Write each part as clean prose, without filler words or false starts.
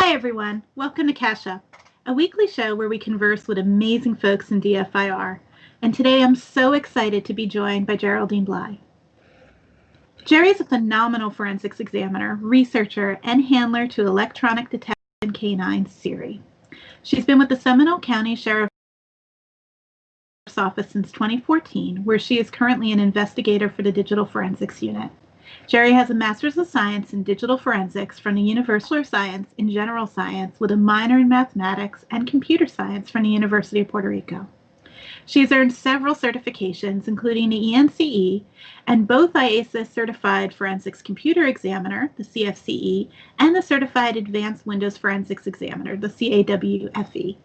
Hi, everyone. Welcome to Cash Up, a weekly show where we converse with amazing folks in DFIR. And today I'm so excited to be joined by Geraldine Blay. Jerry is a phenomenal forensics examiner, researcher, and handler to electronic detection canine Siri. She's been with the Seminole County Sheriff's Office since 2014, where she is currently an investigator for the Digital Forensics Unit. Jerry has a Master's of Science in Digital Forensics from the University of Science in General Science with a minor in Mathematics and Computer Science from the University of Puerto Rico. She has earned several certifications, including the ENCE and both IASIS Certified Forensics Computer Examiner, the CFCE, and the Certified Advanced Windows Forensics Examiner, the CAWFE.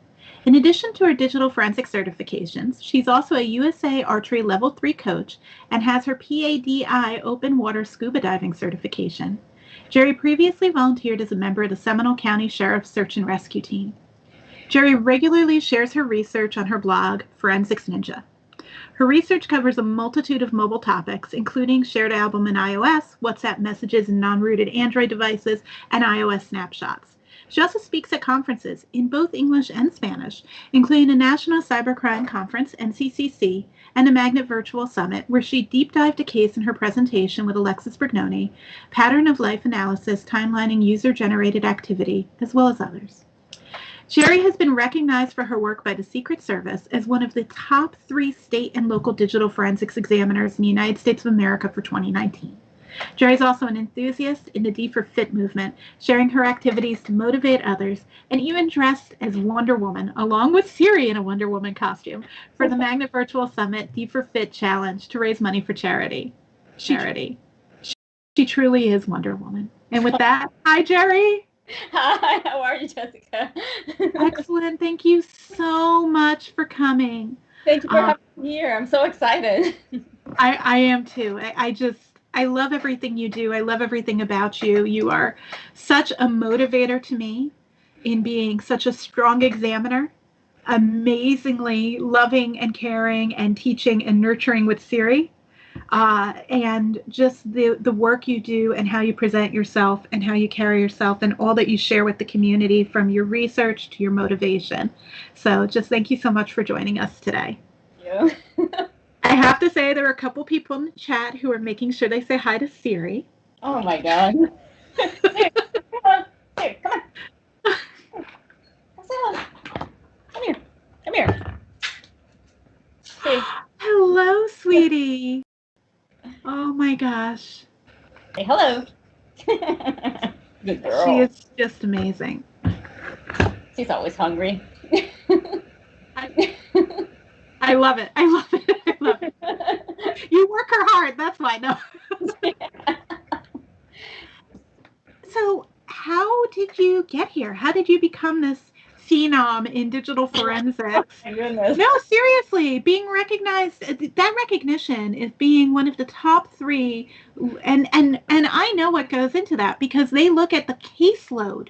In addition to her digital forensic certifications, she's also a USA Archery Level 3 coach and has her PADI Open Water Scuba Diving certification. Jerry previously volunteered as a member of the Seminole County Sheriff's Search and Rescue Team. Jerry regularly shares her research on her blog, Forensics Ninja. Her research covers a multitude of mobile topics, including shared album in iOS, WhatsApp messages in non-rooted Android devices, and iOS snapshots. She also speaks at conferences in both English and Spanish, including the National Cybercrime Conference, NCCC, and the Magnet Virtual Summit, where she deep dived a case in her presentation with Alexis Brignoni, pattern of life analysis, timelining user-generated activity, as well as others. Jerry has been recognized for her work by the Secret Service as one of the top 3 state and local digital forensics examiners in the United States of America for 2019. Jerry is also an enthusiast in the D4Fit movement, sharing her activities to motivate others, and even dressed as Wonder Woman, along with Siri in a Wonder Woman costume, for the Magnet Virtual Summit D4Fit Challenge to raise money for charity. She truly is Wonder Woman. And with that, hi, Jerry. Hi, how are you, Jessica? Excellent. Thank you so much for coming. Thank you for having me here. I'm so excited. I am too. I love everything you do. I love everything about you. You are such a motivator to me in being such a strong examiner, amazingly loving and caring and teaching and nurturing with Siri. And just the work you do and how you present yourself and how you carry yourself and all that you share with the community, from your research to your motivation. So just thank you so much for joining us today. Thank you. I have to say there are a couple people in the chat who are making sure they say hi to Siri. Oh my God. Here, come on. Here, come on. Come here. Come here. Say. Hello, sweetie. Oh my gosh. Say hello. Good girl. She is just amazing. She's always hungry. I love it. I love it. I love it. You work her hard. That's why. No. So how did you get here? How did you become this phenom in digital forensics? Oh my goodness. No, seriously, being recognized, that recognition is being one of the top 3, and I know what goes into that, because they look at the caseload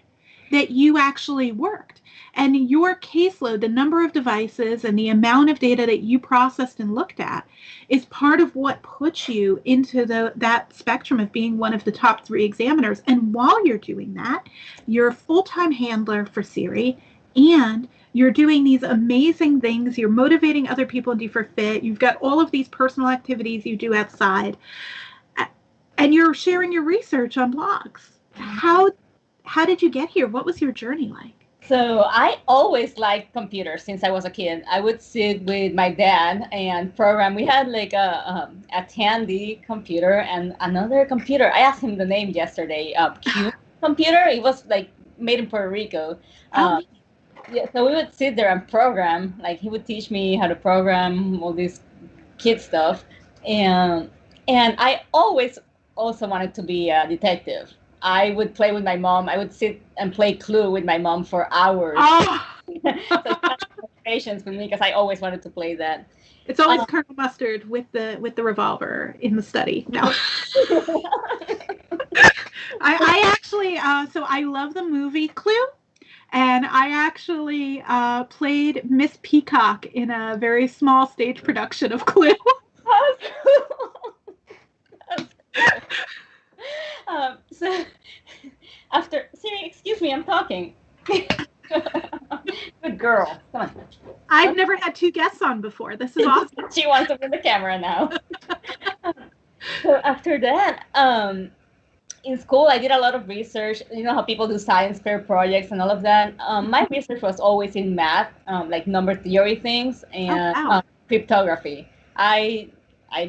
that you actually worked. And your caseload, the number of devices and the amount of data that you processed and looked at, is part of what puts you into that spectrum of being one of the top 3 examiners. And while you're doing that, you're a full-time handler for Siri, and you're doing these amazing things. You're motivating other people in D4Fit. You've got all of these personal activities you do outside, and you're sharing your research on blogs. How did you get here? What was your journey like? So I always liked computers since I was a kid. I would sit with my dad and program. We had like a Tandy computer and another computer. I asked him the name yesterday. Q computer. It was like made in Puerto Rico. Yeah, so we would sit there and program. Like he would teach me how to program all this kid stuff, and I always also wanted to be a detective. I would play with my mom. I would sit and play Clue with my mom for hours. Oh. So patience with me, because I always wanted to play that. It's always Colonel Mustard with the revolver in the study. No. I actually, so I love the movie Clue, and I actually played Miss Peacock in a very small stage production of Clue. Oh, cool. That's cool. So after Siri, excuse me, I'm talking. Good girl. Come on. I've never had two guests on before. This is awesome. She wants to be in the camera now. So after that, in school, I did a lot of research. You know how people do science fair projects and all of that. My research was always in math, like number theory things and cryptography. I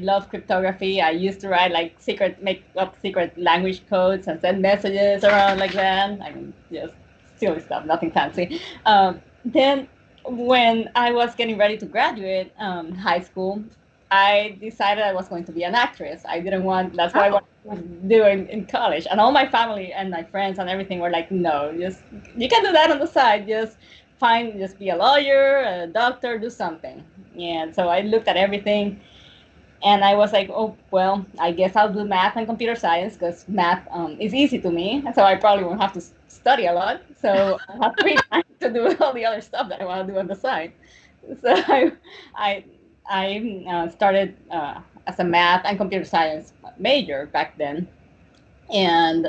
love cryptography. I used to write like make up secret language codes and send messages around like that. I mean, just silly stuff, nothing fancy. Then when I was getting ready to graduate high school, I decided I was going to be an actress. I didn't want, that's what I wanted to do in college. And all my family and my friends and everything were like, no, you can do that on the side. Just be a lawyer, a doctor, do something. And so I looked at everything and I was like, oh, well, I guess I'll do math and computer science because math is easy to me. So I probably won't have to study a lot. So I have free time to do all the other stuff that I want to do on the side. So I started as a math and computer science major back then. And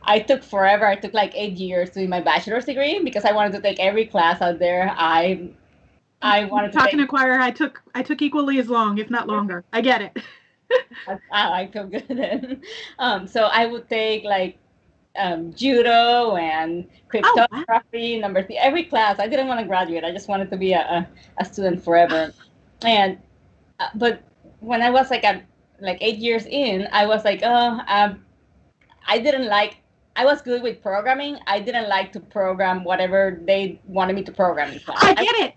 I took forever. I took like 8 years to do my bachelor's degree because I wanted to take every class out there. I wanted to talking to choir. I took equally as long, if not longer. I get it. I feel good then. So I would take like judo and cryptography, every class. I didn't want to graduate. I just wanted to be a student forever. And but when I was like 8 years in, I was like, I was good with programming. I didn't like to program whatever they wanted me to program in class. I get it.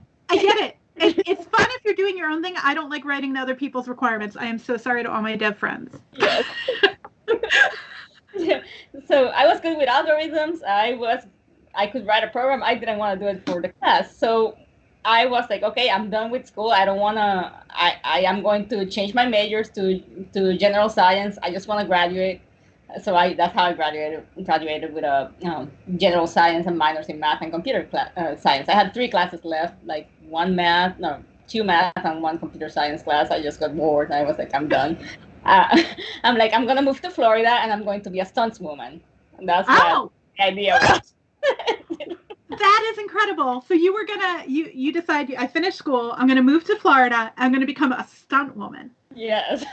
It's fun if you're doing your own thing. I don't like writing to other people's requirements. I am so sorry to all my dev friends. Yes. So I was good with algorithms. I could write a program. I didn't want to do it for the class. So I was like, okay, I'm done with school. I don't want to, I am going to change my majors to general science. I just want to graduate. So that's how I graduated with a general science and minors in math and computer science. I had 3 classes left, like 2 math and 1 computer science class. I just got bored. I was like, I'm done. I'm like, I'm going to move to Florida and I'm going to be a stuntswoman. And that's what the idea was. That is incredible. So you were you decide, I finished school, I'm going to move to Florida, I'm going to become a stunt woman. Yes.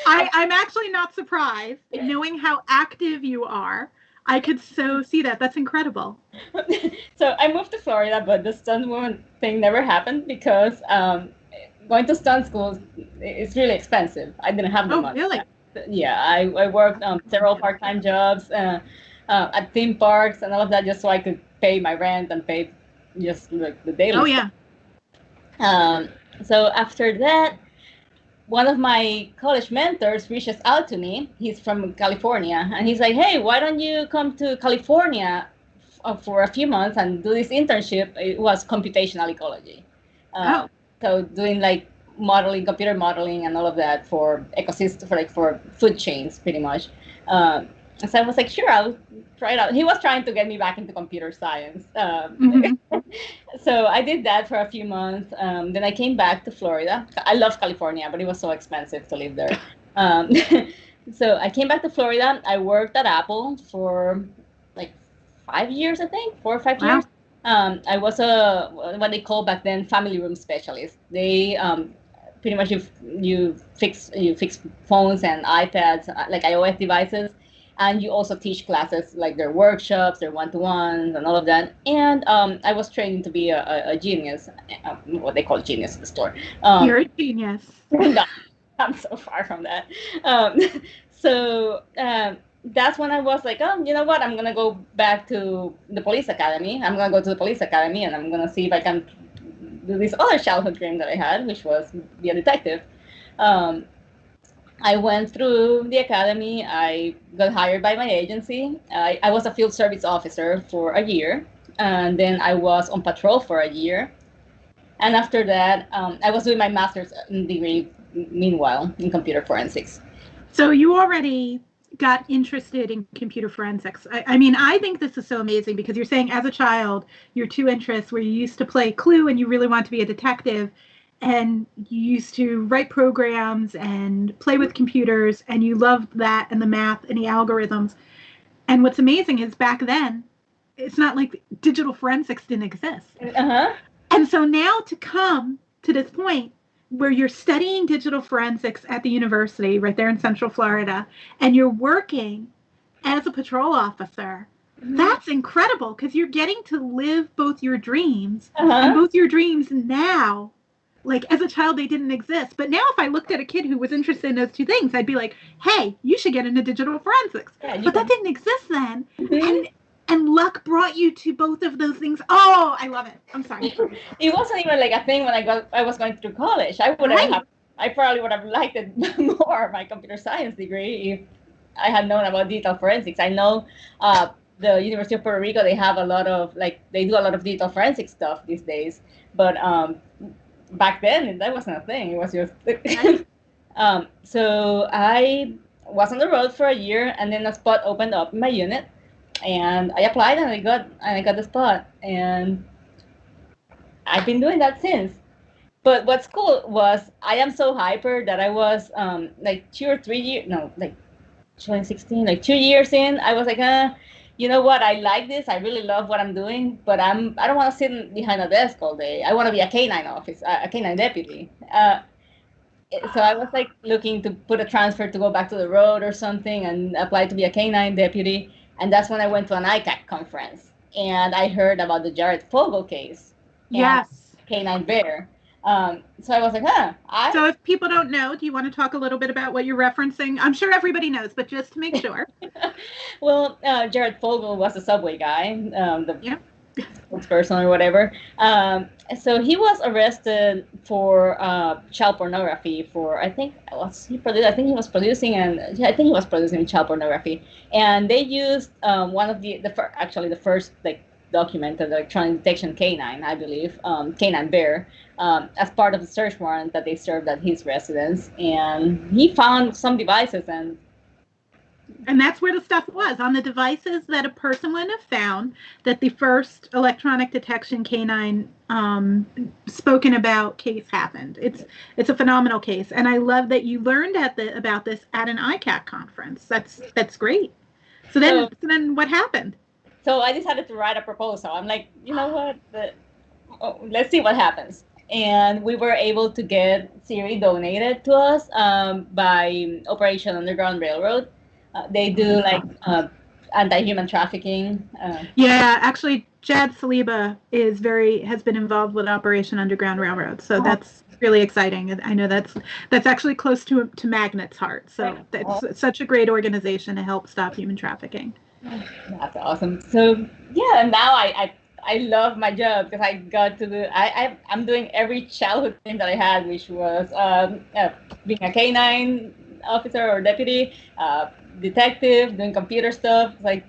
I'm actually not surprised. Knowing how active you are, I could so see that. That's incredible. So I moved to Florida, but the stunt woman thing never happened because going to stunt school is really expensive. I didn't have the money. Oh, really? Yeah, I worked several part-time jobs at theme parks and all of that just so I could pay my rent and pay just like the daily stuff. Yeah. So after that, one of my college mentors reaches out to me. He's from California, and he's like, hey, why don't you come to California for a few months and do this internship? It was computational ecology. So doing like modeling, computer modeling and all of that for ecosystem, for food chains, pretty much. So I was like, sure, I'll try it out. He was trying to get me back into computer science. So I did that for a few months. Then I came back to Florida. I love California, but it was so expensive to live there. So I came back to Florida. I worked at Apple for like 5 years, I think, 4 or 5 years. I was what they call back then family room specialist. They pretty much you fix phones and iPads, like iOS devices. And you also teach classes, like their workshops, their one-to-ones, and all of that. And I was training to be a genius, what they call genius in the store. You're a genius. No, I'm so far from that. So that's when I was like, oh, you know what? I'm going to go back to the police academy. I'm going to go to the police academy, and I'm going to see if I can do this other childhood dream that I had, which was be a detective. I went through the academy. I got hired by my agency. I was a field service officer for a year, and then I was on patrol for a year. And after that, I was doing my master's degree, meanwhile, in computer forensics. So you already got interested in computer forensics. I mean, I think this is so amazing because you're saying as a child, your 2 interests where you used to play Clue and you really want to be a detective, and you used to write programs and play with computers, and you loved that and the math and the algorithms. And what's amazing is back then, it's not like digital forensics didn't exist. Uh-huh. And so now to come to this point where you're studying digital forensics at the university right there in Central Florida, and you're working as a patrol officer, that's incredible because you're getting to live both your dreams and both your dreams now. Like as a child, they didn't exist. But now, if I looked at a kid who was interested in those two things, I'd be like, hey, you should get into digital forensics. Yeah, but that didn't exist then. And luck brought you to both of those things. Oh, I love it. I'm sorry. It wasn't even like a thing when I was going through college. I probably would have liked it more, my computer science degree, if I had known about digital forensics. I know the University of Puerto Rico, they have a lot of, they do a lot of digital forensic stuff these days. But back then, that wasn't a thing. It was just... so I was on the road for a year, and then a spot opened up in my unit. And I applied, and I got the spot, and I've been doing that since. But what's cool was I am so hyper that I was like 2 or 3 years, no, like 2016, like 2 years in, I was like, you know what? I like this. I really love what I'm doing, but I don't want to sit behind a desk all day. I want to be a canine officer, a canine deputy. So I was like looking to put a transfer to go back to the road or something, and apply to be a canine deputy. And that's when I went to an ICAC conference, and I heard about the Jared Fogle case. Yes. Canine bear. So I was like, So if people don't know, do you want to talk a little bit about what you're referencing? I'm sure everybody knows, but just to make sure. Well, Jared Fogle was the subway guy, the spokesperson or whatever. So he was arrested for child pornography for, I think he was producing child pornography, and they used one of the first documented electronic detection canine, I believe, canine bear, as part of the search warrant that they served at his residence, and he found some devices, and that's where the stuff was, on the devices that a person would have found that the first electronic detection canine spoken about case happened. It's a phenomenal case, and I love that you learned about this at an ICAC conference. That's great. So then what happened? So I decided to write a proposal. I'm like, you know what? Let's see what happens. And we were able to get Siri donated to us by Operation Underground Railroad. They do anti-human trafficking. Yeah, actually, Jad Saliba has been involved with Operation Underground Railroad, so that's really exciting. I know that's actually close to Magnet's heart. So that's such a great organization to help stop human trafficking. That's awesome. So yeah, and now I love my job because I got to I'm doing every childhood thing that I had, which was being a canine officer or deputy, detective, doing computer stuff, like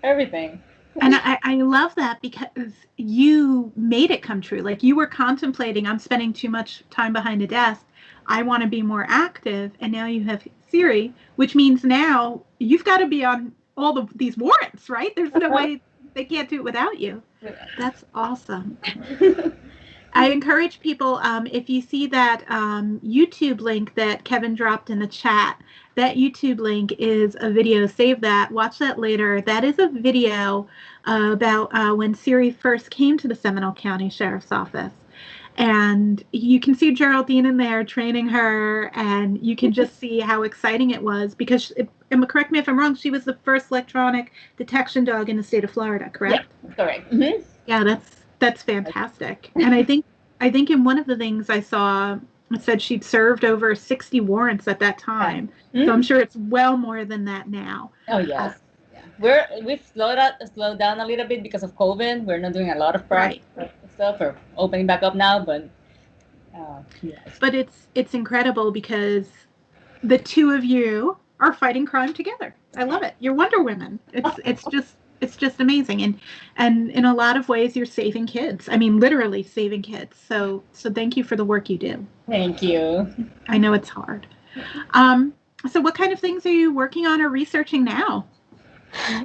everything. And I love that because you made it come true. Like you were contemplating, I'm spending too much time behind a desk. I want to be more active. And now you have Siri, which means now you've got to be on all these warrants, right? There's no way they can't do it without you. That's awesome. I encourage people, if you see that YouTube link that Kevin dropped in the chat, that YouTube link is a video. Save that. Watch that later. That is a video about when Siri first came to the Seminole County Sheriff's Office. And you can see Geraldine in there training her, and you can just see how exciting it was because, correct me if I'm wrong, she was the first electronic detection dog in the state of Florida, correct? Yeah, correct. Mm-hmm. Yeah, that's fantastic. And I think in one of the things I saw, it said she'd served over 60 warrants at that time. Mm-hmm. So I'm sure it's well more than that now. Oh, yes. We've slowed down a little bit because of COVID. We're not doing a lot of stuff or opening back up now, but yes. But it's incredible because the two of you are fighting crime together. I love it. You're Wonder Women. It's just amazing, and in a lot of ways you're saving kids. I mean, literally saving kids. So thank you for the work you do. Thank you. I know it's hard. So what kind of things are you working on or researching now?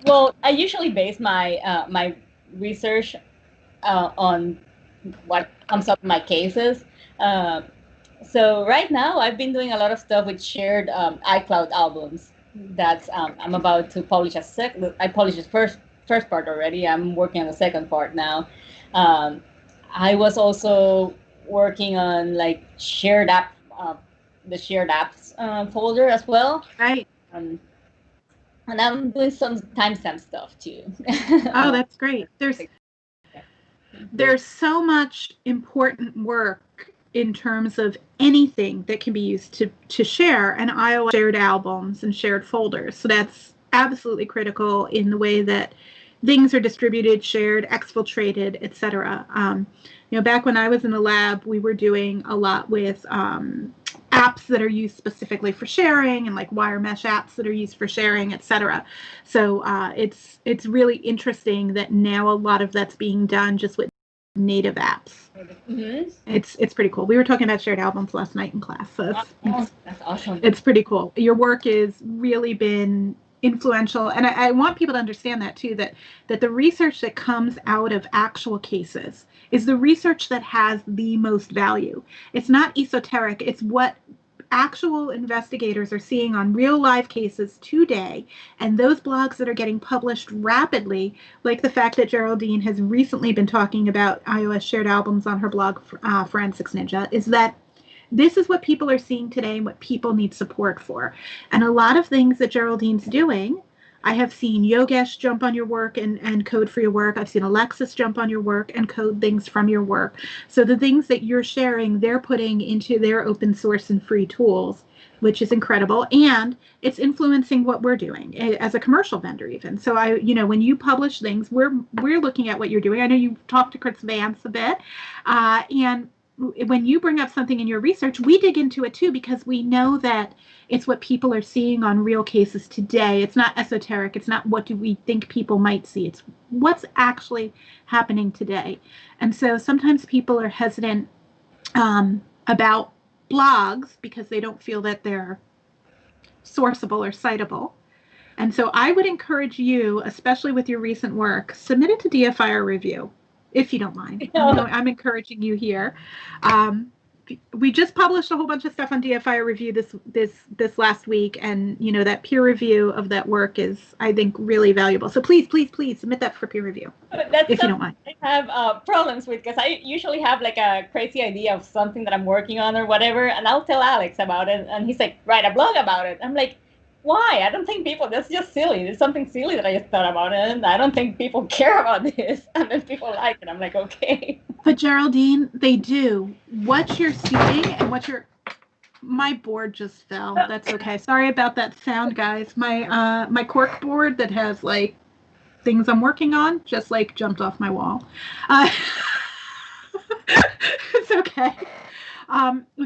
Well, I usually base my my research on what comes up in my cases. So right now I've been doing a lot of stuff with shared iCloud albums. that's I'm about to publish I published the first part already. I'm working on the second part now. Um, I was also working on like the shared apps folder as well. Right. Um, and I'm doing some timestamp stuff too. Oh, that's great. There's so much important work in terms of anything that can be used to share, and iOS shared albums and shared folders. So that's absolutely critical in the way that things are distributed, shared, exfiltrated, etc. Back when I was in the lab, we were doing a lot with apps that are used specifically for sharing, and like wire mesh apps that are used for sharing, etc. So it's really interesting that now a lot of that's being done just with native apps. Mm-hmm. It's pretty cool. We were talking about shared albums last night in class, so that's awesome. It's pretty cool. Your work has really been influential, and I want people to understand that too, that the research that comes out of actual cases is the research that has the most value. It's not esoteric. It's what actual investigators are seeing on real live cases today, and those blogs that are getting published rapidly, like the fact that Geraldine has recently been talking about iOS shared albums on her blog, Forensics Ninja, is that this is what people are seeing today and what people need support for. And a lot of things that Geraldine's doing, I have seen Yogesh jump on your work and code for your work. I've seen Alexis jump on your work and code things from your work. So the things that you're sharing, they're putting into their open source and free tools, which is incredible. And it's influencing what we're doing as a commercial vendor even. So when you publish things, we're looking at what you're doing. I know you talked to Chris Vance a bit, and when you bring up something in your research, we dig into it too, because we know that it's what people are seeing on real cases today. It's not esoteric. It's not what do we think people might see. It's what's actually happening today. And so sometimes people are hesitant about blogs because they don't feel that they're sourceable or citable. And so I would encourage you, especially with your recent work, submit it to DFIR review, if you don't mind. I'm encouraging you here. We just published a whole bunch of stuff on DFIR review this last week, and that peer review of that work is, I think, really valuable. So please submit that for peer review, if you don't mind. I have problems with, because I usually have like a crazy idea of something that I'm working on or whatever, and I'll tell Alex about it, and he's like, write a blog about it. I'm like, why? I don't think that's just silly. There's something silly that I just thought about, and I don't think people care about this. And then people like it. I'm like, okay. But Geraldine, they do. What you're seeing and my board just fell. That's okay. Sorry about that sound, guys. My cork board that has like things I'm working on just like jumped off my wall. It's okay.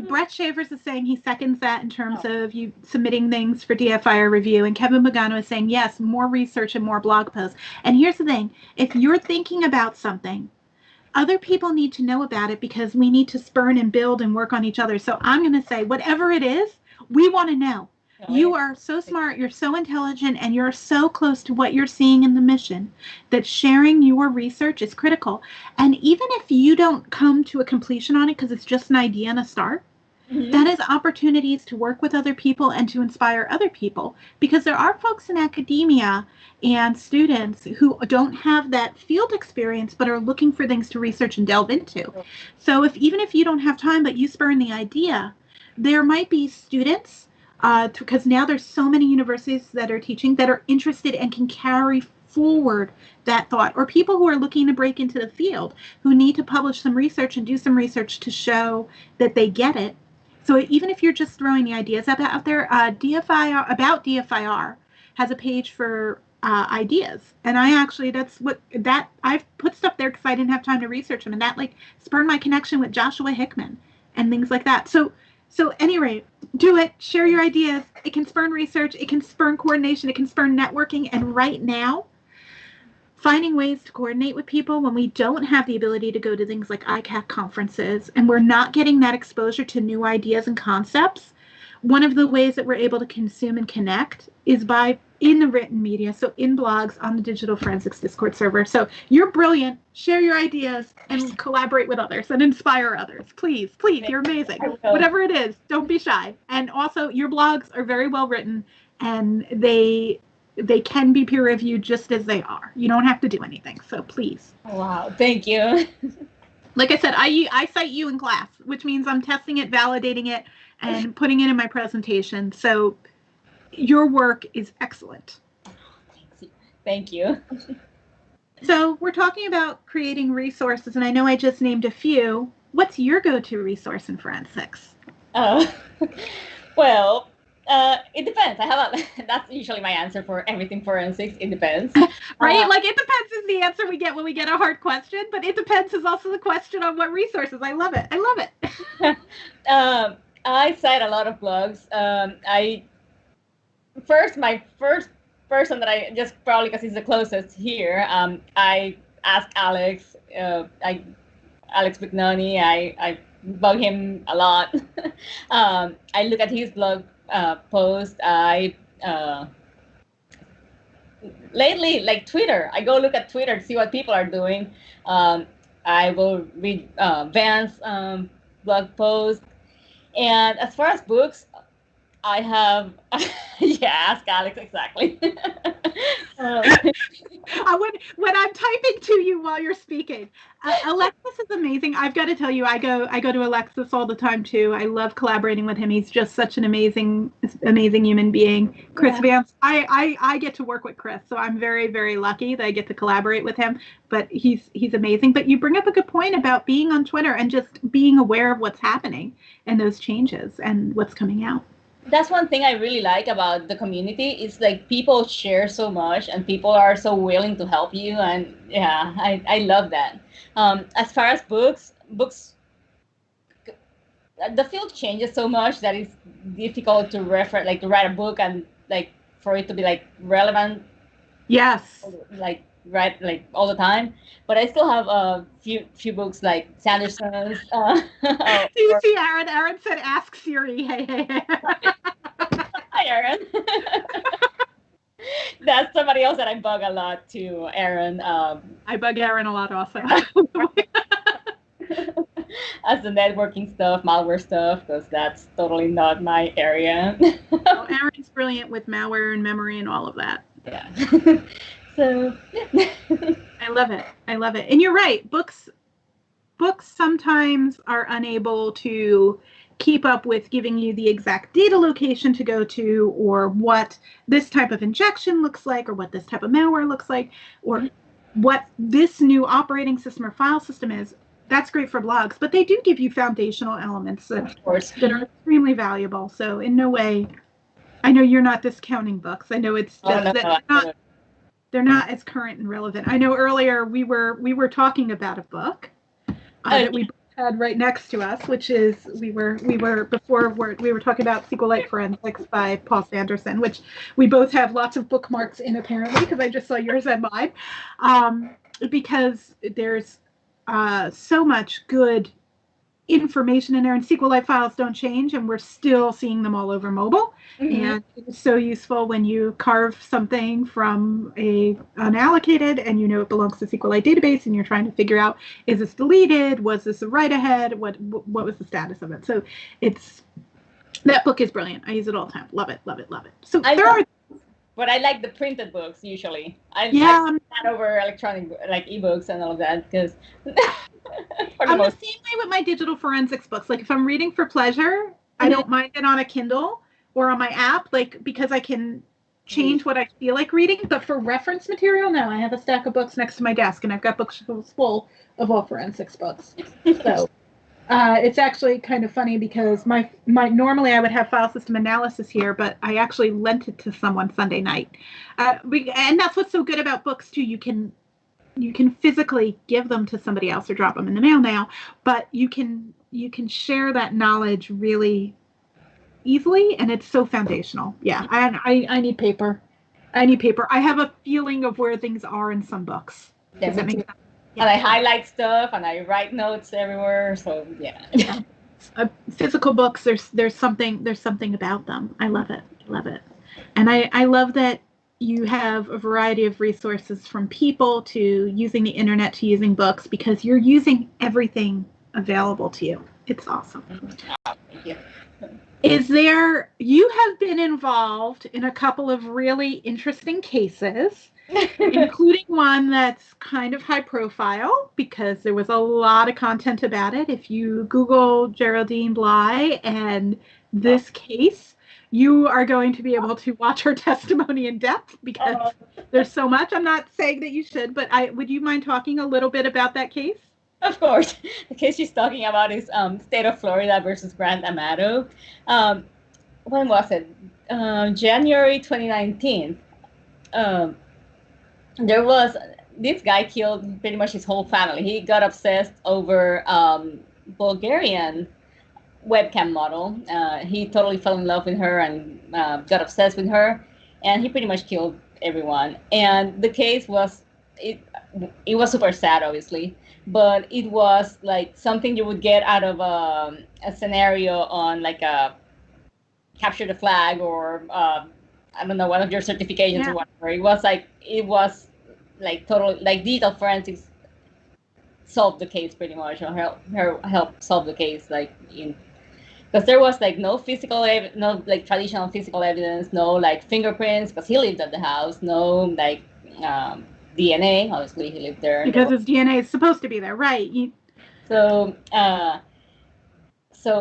Brett Shavers is saying he seconds that in terms of you submitting things for DFIR review. And Kevin Magano is saying, yes, more research and more blog posts. And here's the thing. If you're thinking about something, other people need to know about it, because we need to spurn and build and work on each other. So I'm going to say, whatever it is, we want to know. You are so smart, you're so intelligent, and you're so close to what you're seeing in the mission that sharing your research is critical. And even if you don't come to a completion on it because it's just an idea and a start, that is opportunities to work with other people and to inspire other people, because there are folks in academia and students who don't have that field experience but are looking for things to research and delve into. So even if you don't have time but you spurn the idea, there might be students, because now there's so many universities that are teaching that are interested and can carry forward that thought, or people who are looking to break into the field who need to publish some research and do some research to show that they get it. So even if you're just throwing the ideas out there, DFIR has a page for ideas, and I've put stuff there because I didn't have time to research them, and that like spurred my connection with Joshua Hickman and things like that. So anyway, do it. Share your ideas. It can spurn research. It can spurn coordination. It can spurn networking. And right now, finding ways to coordinate with people when we don't have the ability to go to things like ICAC conferences and we're not getting that exposure to new ideas and concepts, one of the ways that we're able to consume and connect is by in the written media, so in blogs, on the Digital Forensics Discord server. So you're brilliant. Share your ideas and collaborate with others and inspire others. Please, you're amazing. Whatever it is, don't be shy. And also, your blogs are very well written, and they can be peer reviewed just as they are. You don't have to do anything. So please. Wow, thank you. Like I said, I cite you in class, which means I'm testing it, validating it, and putting it in my presentation. So your work is excellent. Thank you. So we're talking about creating resources, and I know I just named a few. What's your go-to resource in forensics? Well, it depends. That's usually my answer for everything forensics. It depends. Right? Like, it depends is the answer we get when we get a hard question, but it depends is also the question on what resources. I love it. I cite a lot of blogs. My first person that I just probably because he's the closest here. I asked Alex. Alex Bignoni. I bug him a lot. I look at his blog post. Lately, like Twitter, I go look at Twitter to see what people are doing. I will read Van's blog post. And as far as books, I have, ask Alex exactly. When I'm typing to you while you're speaking, Alexis is amazing. I've got to tell you, I go to Alexis all the time too. I love collaborating with him. He's just such an amazing human being. Chris Vance, I get to work with Chris, so I'm very, very lucky that I get to collaborate with him. But he's amazing. But you bring up a good point about being on Twitter and just being aware of what's happening and those changes and what's coming out. That's one thing I really like about the community. It's like people share so much and people are so willing to help you. And yeah, I love that. As far as books, the field changes so much that it's difficult to refer, like to write a book and like for it to be like relevant. Yes. Like right, like all the time. But I still have a few books like Sanderson's. Do you see Aaron? Aaron said, "Ask Siri." Hey. Hi, Aaron. That's somebody else that I bug a lot too, Aaron. I bug Aaron a lot also. As the networking stuff, malware stuff, because that's totally not my area. Well, Aaron's brilliant with malware and memory and all of that. Yeah. So I love it. And you're right. Books sometimes are unable to keep up with giving you the exact data location to go to, or what this type of injection looks like, or what this type of malware looks like, or what this new operating system or file system is. That's great for blogs, but they do give you foundational elements that are extremely valuable. So in no way, I know you're not discounting books. I know it's just that they're not as current and relevant. I know earlier we were talking about a book that we had right next to us, which is we were talking about SQLite Forensics by Paul Sanderson, which we both have lots of bookmarks in apparently, because I just saw yours and mine, because there's so much good information in there, and SQLite files don't change, and we're still seeing them all over mobile. Mm-hmm. And it's so useful when you carve something from a unallocated and you know it belongs to SQLite database, and you're trying to figure out, is this deleted? Was this a write ahead? What was the status of it? So that book is brilliant. I use it all the time. Love it. So but I like the printed books usually. I like over electronic, like ebooks and all of that, because I'm the same way with my digital forensics books. Like if I'm reading for pleasure, I don't mind it on a Kindle or on my app, like because I can change what I feel like reading. But for reference material, no, I have a stack of books next to my desk, and I've got bookshelves full of all forensics books. So it's actually kind of funny because my normally I would have file system analysis here, but I actually lent it to someone Sunday night. And that's what's so good about books too. You can physically give them to somebody else or drop them in the mail now, but you can share that knowledge really easily, and it's so foundational. Yeah, I need paper. I have a feeling of where things are in some books. Does that make sense? Yeah. And I highlight stuff and I write notes everywhere. So yeah. Physical books, there's something about them. I love it. And I love that you have a variety of resources from people to using the internet to using books because you're using everything available to you. It's awesome. Thank you. You have been involved in a couple of really interesting cases, including one that's kind of high profile because there was a lot of content about it. If you Google Geraldine Blay and this case, you are going to be able to watch her testimony in depth because there's so much. I'm not saying that you should, but would you mind talking a little bit about that case? Of course. The case she's talking about is State of Florida versus Grant Amato. When was it? January 2019. There was, this guy killed pretty much his whole family. He got obsessed over Bulgarian webcam model. He totally fell in love with her and got obsessed with her, and he pretty much killed everyone. And the case was, it was super sad, obviously, but it was like something you would get out of a scenario on like a capture the flag or I don't know, one of your certifications or whatever. It was like total, like digital forensics solved the case pretty much, or help solve the case, like because there was like no no like traditional physical evidence, no like fingerprints because he lived at the house, no like DNA, obviously he lived there. Because his DNA is supposed to be there, right? So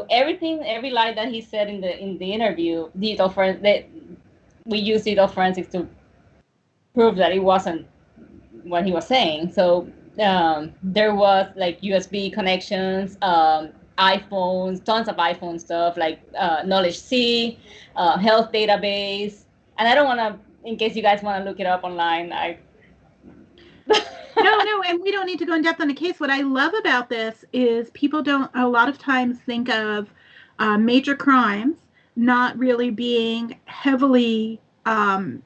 every lie that he said in the interview, we used digital forensics to prove that it wasn't what he was saying. So there was like USB connections, iPhones, tons of iPhone stuff, like Knowledge C, health database, and I don't want to, in case you guys want to look it up online, No, and we don't need to go in depth on the case. What I love about this is people don't a lot of times think of major crimes not really being heavily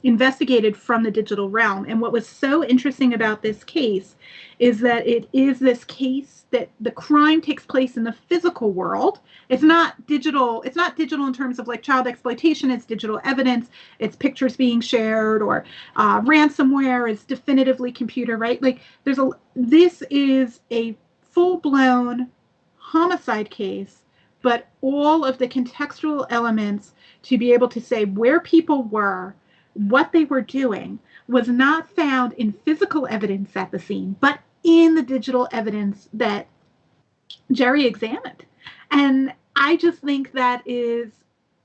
investigated from the digital realm. And what was so interesting about this case is that it is this case that the crime takes place in the physical world. It's not digital. It's not digital in terms of like child exploitation. It's digital evidence. It's pictures being shared, or ransomware is definitively computer, right? Like this is a full-blown homicide case, but all of the contextual elements to be able to say where people were, what they were doing, was not found in physical evidence at the scene, but in the digital evidence that Jerry examined. And I just think that is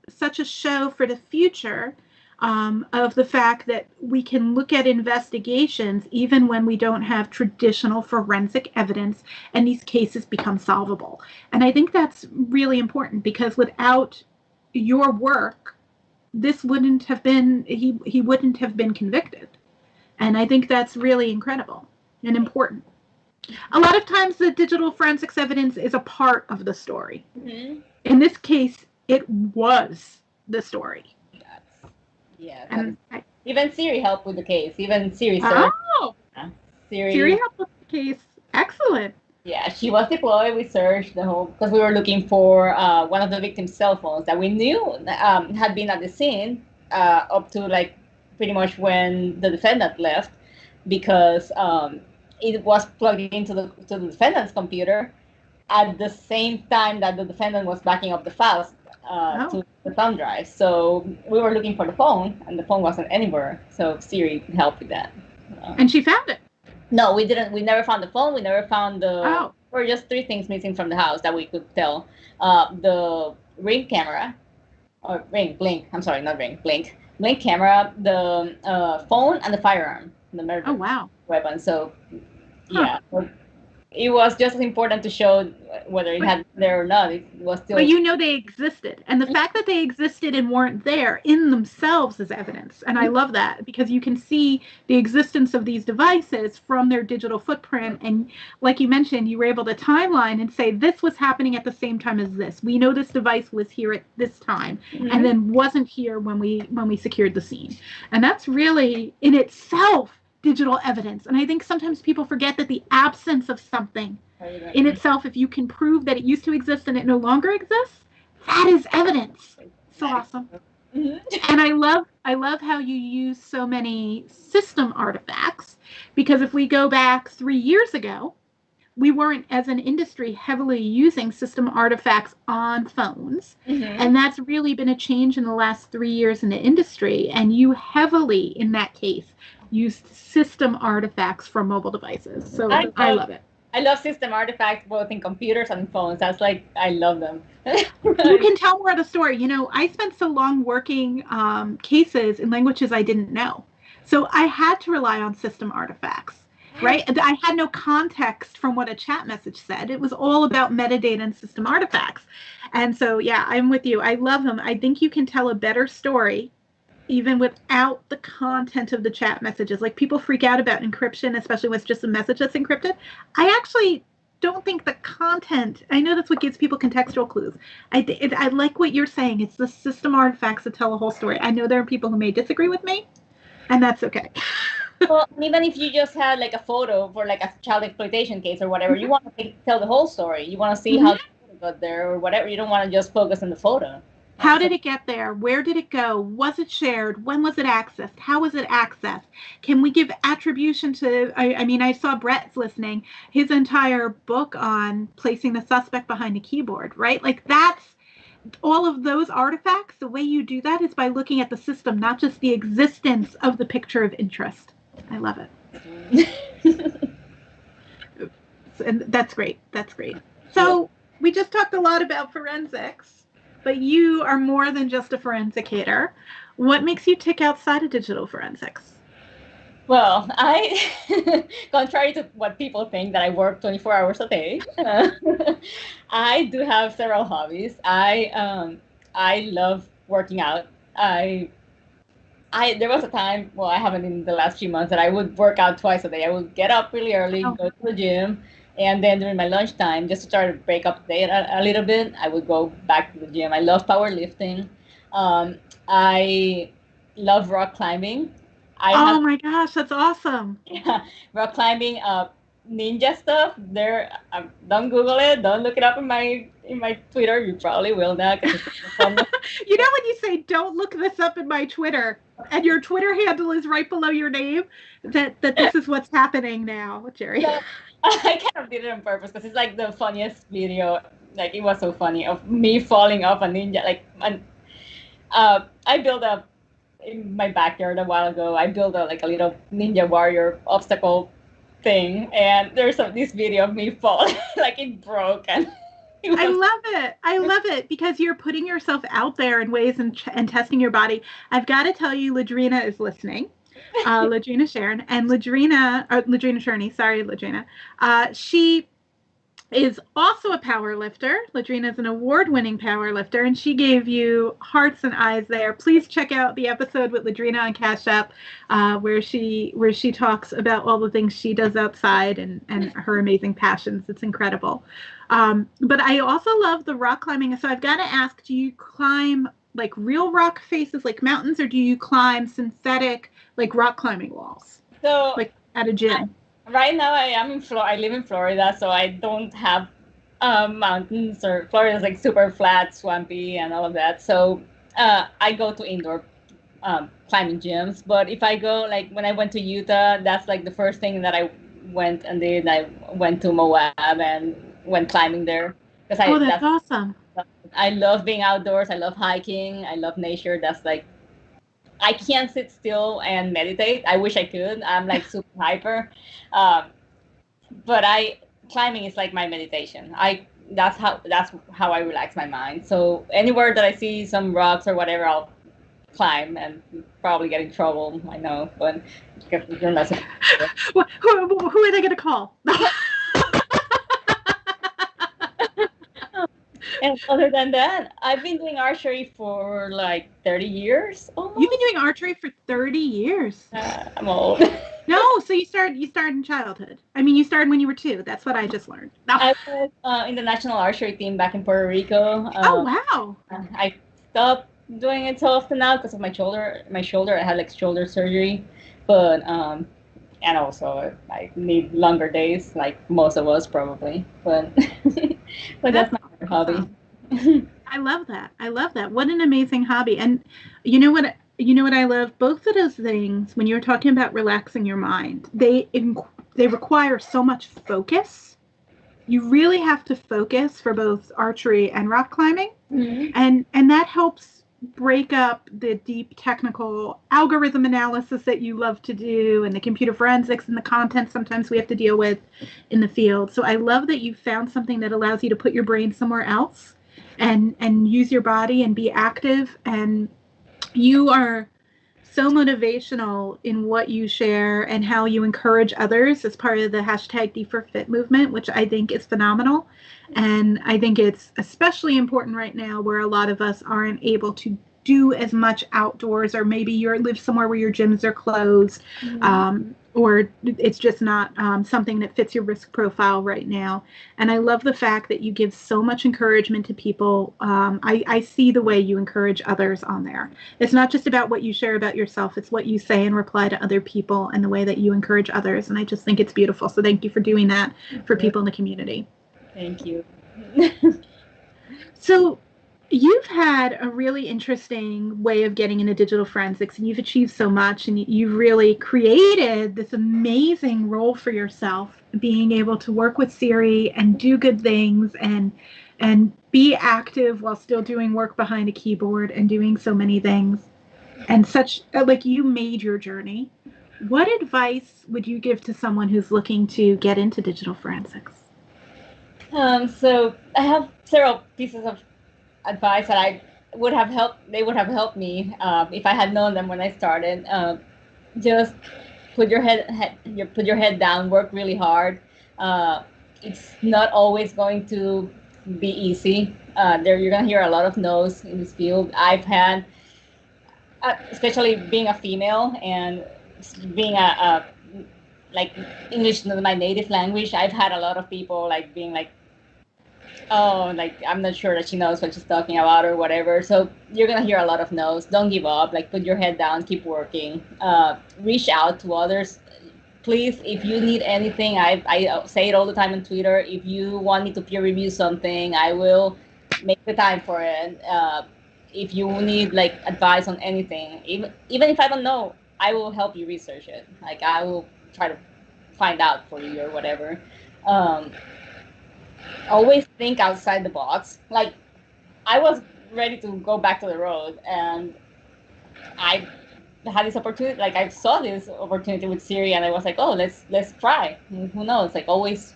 such a show for the future of the fact that we can look at investigations even when we don't have traditional forensic evidence, and these cases become solvable. And I think that's really important because without your work, this wouldn't have been, he wouldn't have been convicted. And I think that's really incredible and important. A lot of times the digital forensics evidence is a part of the story. Mm-hmm. In this case, it was the story. And even Siri helped with the case. Even Siri searched. Oh! Siri helped with the case. Excellent. Yeah, she was deployed. We searched the whole, because we were looking for one of the victim's cell phones that we knew had been at the scene up to like pretty much when the defendant left, because it was plugged into the defendant's computer at the same time that the defendant was backing up the files to the thumb drive. So we were looking for the phone, and the phone wasn't anywhere. So Siri helped with that. And she found it. No, we didn't. We never found the phone. We never found the. There were just 3 things missing from the house that we could tell. The Ring camera, or Blink. I'm sorry, not Ring. Blink camera, the phone, and the firearm, the murder weapon. So, yeah, it was just as important to show whether it had there or not. It was still. But they existed, and the fact that they existed and weren't there in themselves is evidence. And I love that because you can see the existence of these devices from their digital footprint. And like you mentioned, you were able to timeline and say this was happening at the same time as this. We know this device was here at this time, and then wasn't here when we secured the scene. And that's really in itself digital evidence. And I think sometimes people forget that the absence of something in itself, if you can prove that it used to exist and it no longer exists, that is evidence. So awesome. And I love how you use so many system artifacts, because if we go back 3 years ago, we weren't, as an industry, heavily using system artifacts on phones. And that's really been a change in the last 3 years in the industry. And you heavily, in that case, used system artifacts for mobile devices. So I love it. I love system artifacts both in computers and phones. That's like, I love them. You can tell more of the story. You know, I spent so long working cases in languages I didn't know. So I had to rely on system artifacts, right? I had no context from what a chat message said. It was all about metadata and system artifacts. And so, yeah, I'm with you. I love them. I think you can tell a better story even without the content of the chat messages. Like, people freak out about encryption, especially when it's just a message that's encrypted. I actually don't think the content, I know that's what gives people contextual clues. I like what you're saying. It's the system artifacts that tell a whole story. I know there are people who may disagree with me, and that's okay. Well, even if you just had like a photo for like a child exploitation case or whatever, you want to tell the whole story. You want to see how the photo got there or whatever. You don't want to just focus on the photo. How did it get there? Where did it go? Was it shared? When was it accessed? How was it accessed? Can we give attribution to, I mean, I saw Brett's listening, his entire book on placing the suspect behind the keyboard, right? Like, that's all of those artifacts. The way you do that is by looking at the system, not just the existence of the picture of interest. I love it. And that's great. That's great. So we just talked a lot about forensics. But you are more than just a forensicator. What makes you tick outside of digital forensics? Well, contrary to what people think, that I work 24 hours a day, I do have several hobbies. I love working out. There was a time, well, I haven't in the last few months, that I would work out twice a day. I would get up really early, go to the gym, and then during my lunchtime, just to try to break up the day a little bit, I would go back to the gym. I love powerlifting. I love rock climbing. My gosh, that's awesome. Yeah, rock climbing, ninja stuff. Don't Google it. Don't look it up in my Twitter. You probably will now. You know, when you say don't look this up in my Twitter, and your Twitter handle is right below your name, that this is what's happening now, Jerry. No, I kind of did it on purpose because it's like the funniest video. Like, it was so funny of me falling off a ninja. Like, I built up in my backyard a while ago. I built a little ninja warrior obstacle thing, and there's this video of me falling. Like, it broke, and I love it. I love it because you're putting yourself out there in ways and testing your body. I've got to tell you, Ladrina is listening. Ladrina Sharon, and Ladrina Cherney, sorry, Ladrina. She is also a power lifter. Ladrina is an award-winning power lifter, and she gave you hearts and eyes there. Please check out the episode with Ladrina on Cash App, where she talks about all the things she does outside and her amazing passions. It's incredible. But I also love the rock climbing. So I've got to ask, do you climb like real rock faces, like mountains, or do you climb synthetic, like rock climbing walls? So, like at a gym? Right now I live in Florida, so I don't have mountains, or Florida is like super flat, swampy, and all of that. So I go to indoor climbing gyms. But if I go, like when I went to Utah, that's like the first thing that I went and did. I went to Moab and went climbing there. That's awesome. I love being outdoors. I love hiking. I love nature. That's like, I can't sit still and meditate. I wish I could. I'm like super hyper. But climbing is like my meditation. That's how I relax my mind. So anywhere that I see some rocks or whatever, I'll climb and probably get in trouble. I know, but you're messing. Who are they going to call? And other than that, I've been doing archery for like 30 years almost. You've been doing archery for 30 years. I'm old. No, so you started in childhood. I mean, you started when you were 2. That's what I just learned. No. I was in the national archery team back in Puerto Rico. Oh, wow. I stopped doing it so often now because of my shoulder. I had like shoulder surgery, but and also I need longer days, like most of us probably. But that's my hobby. I love that. I love that. What an amazing hobby. And you know what? You know what I love? Both of those things, when you're talking about relaxing your mind, they require so much focus. You really have to focus for both archery and rock climbing, and that helps break up the deep technical algorithm analysis that you love to do, and the computer forensics and the content sometimes we have to deal with in the field. So I love that you found something that allows you to put your brain somewhere else and use your body and be active. And you are so motivational in what you share and how you encourage others as part of the hashtag D4Fit movement, which I think is phenomenal. And I think it's especially important right now where a lot of us aren't able to do as much outdoors, or maybe you live somewhere where your gyms are closed, or it's just not something that fits your risk profile right now. And I love the fact that you give so much encouragement to people. I see the way you encourage others on there. It's not just about what you share about yourself, it's what you say and reply to other people and the way that you encourage others. And I just think it's beautiful. So thank you for doing that for people in the community. Thank you. So you've had a really interesting way of getting into digital forensics, and you've achieved so much, and you've really created this amazing role for yourself, being able to work with Siri and do good things and be active while still doing work behind a keyboard and doing so many things. And such, like, you made your journey. What advice would you give to someone who's looking to get into digital forensics? So I have several pieces of advice that they would have helped me if I had known them when I started. Just put your head down, work really hard. It's not always going to be easy. You're gonna hear a lot of no's in this field. I've had, especially being a female and being a like English is my native language, I've had a lot of people like being like, oh, like, I'm not sure that she knows what she's talking about or whatever. So you're going to hear a lot of no's. Don't give up. Like, put your head down, keep working. Reach out to others. Please, if you need anything, I say it all the time on Twitter. If you want me to peer review something, I will make the time for it. If you need like advice on anything, even if I don't know, I will help you research it. Like, I will try to find out for you or whatever. Always think outside the box. Like, I was ready to go back to the road, and I had this opportunity. Like, I saw this opportunity with Siri, and I was like, oh, let's try. Who knows? Like, always.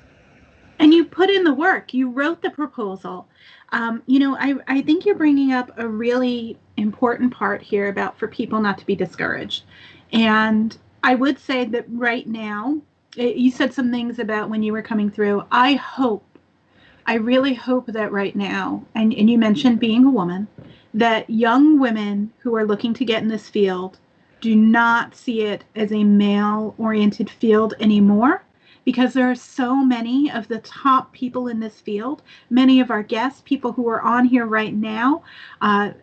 And you put in the work. You wrote the proposal. I think you're bringing up a really important part here about for people not to be discouraged. And I would say that right now, you said some things about when you were coming through. I really hope that right now, and you mentioned being a woman, that young women who are looking to get in this field do not see it as a male-oriented field anymore, because there are so many of the top people in this field, many of our guests, people who are on here right now,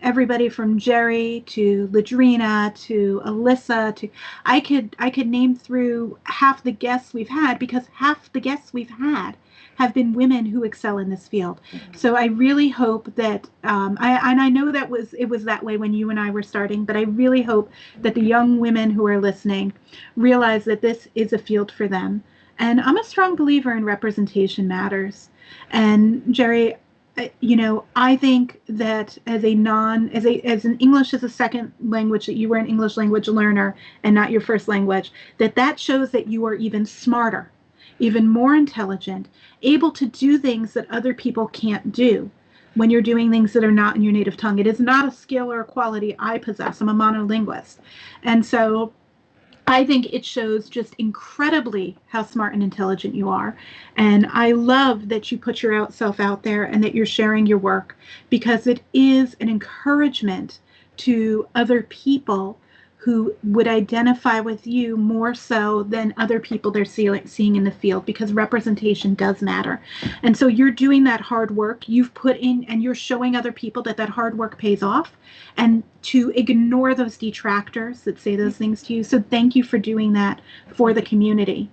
everybody from Jerry to Ladrina to Alyssa to I could name through half the guests we've had, because half the guests we've had have been women who excel in this field. Mm-hmm. So I really hope that, I know it was that way when you and I were starting, but I really hope that the young women who are listening realize that this is a field for them. And I'm a strong believer in representation matters. And Jerry, I think that as an English as a second language, that you were an English language learner and not your first language, that shows that you are even smarter, even more intelligent, able to do things that other people can't do when you're doing things that are not in your native tongue. It is not a skill or a quality I possess. I'm a monolinguist. And so I think it shows just incredibly how smart and intelligent you are. And I love that you put yourself out there and that you're sharing your work, because it is an encouragement to other people who would identify with you more so than other people they're seeing in the field, because representation does matter. And so you're doing that hard work. You've put in, and you're showing other people that hard work pays off, and to ignore those detractors that say those things to you. So thank you for doing that for the community.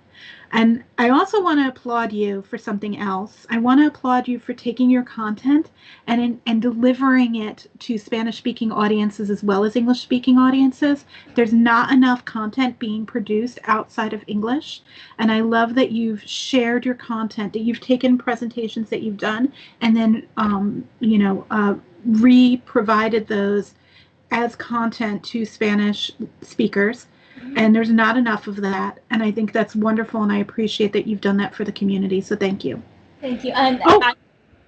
And I also want to applaud you for something else. I want to applaud you for taking your content and delivering it to Spanish-speaking audiences as well as English-speaking audiences. There's not enough content being produced outside of English. And I love that you've shared your content, that you've taken presentations that you've done and then, re-provided those as content to Spanish speakers. And there's not enough of that. And I think that's wonderful. And I appreciate that you've done that for the community. So thank you. Thank you. And I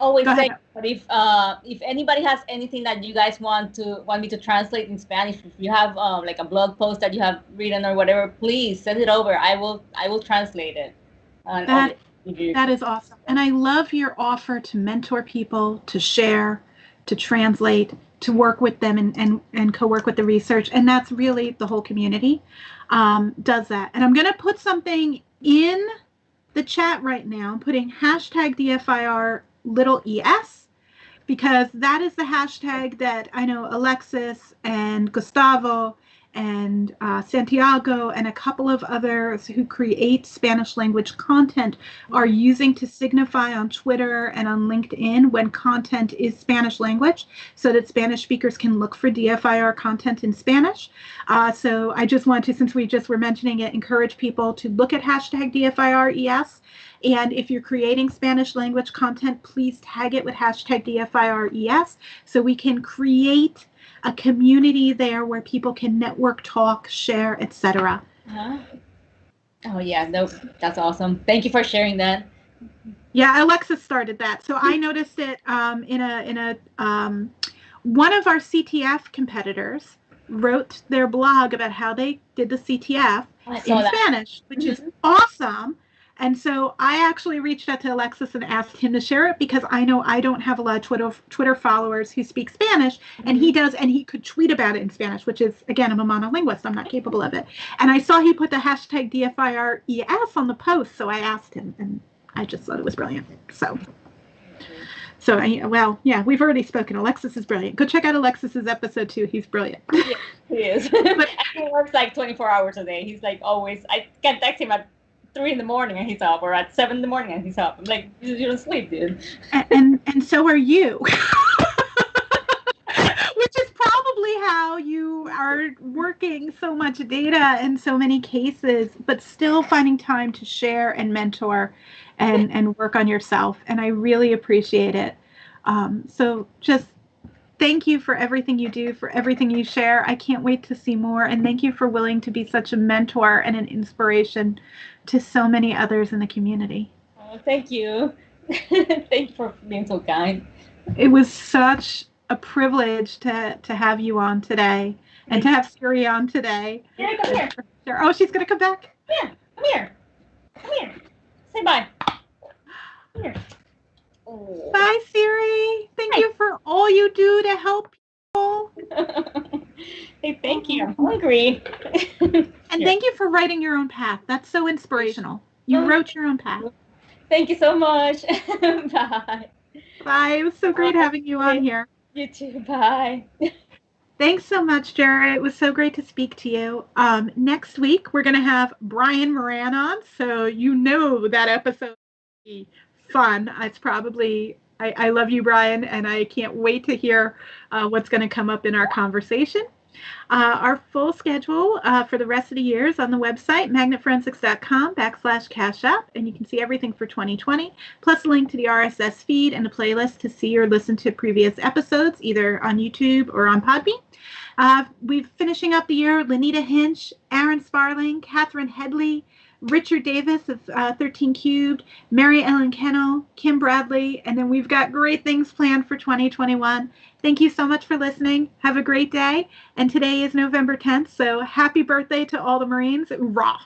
always say, but if anybody has anything that you guys want me to translate in Spanish, if you have like a blog post that you have written or whatever, please send it over. I will translate it. That is awesome. And I love your offer to mentor people, to share, to translate, to work with them and co-work with the research. And that's really the whole community does that. And I'm going to put something in the chat right now. I'm putting hashtag DFIR little ES, because that is the hashtag that I know Alexis and Gustavo and Santiago and a couple of others who create Spanish language content are using to signify on Twitter and on LinkedIn when content is Spanish language, so that Spanish speakers can look for DFIR content in Spanish. So I just want to, since we just were mentioning it, encourage people to look at hashtag DFIRES. And if you're creating Spanish language content, please tag it with hashtag DFIRES so we can create a community there where people can network, talk, share, etc. Oh yeah, that's awesome. Thank you for sharing that. Yeah, Alexis started that, so I noticed it in one of our CTF competitors wrote their blog about how they did the CTF in Spanish, which is awesome. And so I actually reached out to Alexis and asked him to share it, because I know I don't have a lot of Twitter followers who speak Spanish, and he does, and he could tweet about it in Spanish, which is, again, I'm a monolinguist. I'm not capable of it. And I saw he put the hashtag DFIRES on the post, so I asked him, and I just thought it was brilliant. Well, yeah, we've already spoken. Alexis is brilliant. Go check out Alexis's episode 2. He's brilliant. Yeah, he is. But he works like 24 hours a day. He's like always, I can text him at 3 in the morning and he's up, or at 7 in the morning and he's up. I'm like, you don't sleep, dude. And so are you. Which is probably how you are working so much data in so many cases, but still finding time to share and mentor and work on yourself. And I really appreciate it. So just thank you for everything you do, for everything you share. I can't wait to see more. And thank you for willing to be such a mentor and an inspiration to so many others in the community. Oh, thank you. Thank you for being so kind. It was such a privilege to have you on today, and to have Siri on today. Yeah, come here. Oh, she's going to come back? Yeah, come here. Come here. Say bye. Come here. Oh. Bye, Siri. Thank you for all you do to help people. Hey, thank you. I'm hungry. And thank you for writing your own path. That's so inspirational. You wrote your own path. Thank you so much. Bye. Bye. It was so great having you on here. You too. Bye. Thanks so much, Jared. It was so great to speak to you. Next week, we're going to have Brian Moran on. So you know that episode will be fun. It's probably, I love you, Brian, and I can't wait to hear what's going to come up in our conversation. Our full schedule for the rest of the year is on the website, magnetforensics.com/cash app, and you can see everything for 2020, plus a link to the RSS feed and a playlist to see or listen to previous episodes, either on YouTube or on Podbean. We're finishing up the year, Lenita Hinch, Aaron Sparling, Catherine Headley, Richard Davis of 13 Cubed, Mary Ellen Kennel, Kim Bradley, and then we've got great things planned for 2021. Thank you so much for listening. Have a great day. And today is November 10th, so happy birthday to all the Marines. Rah!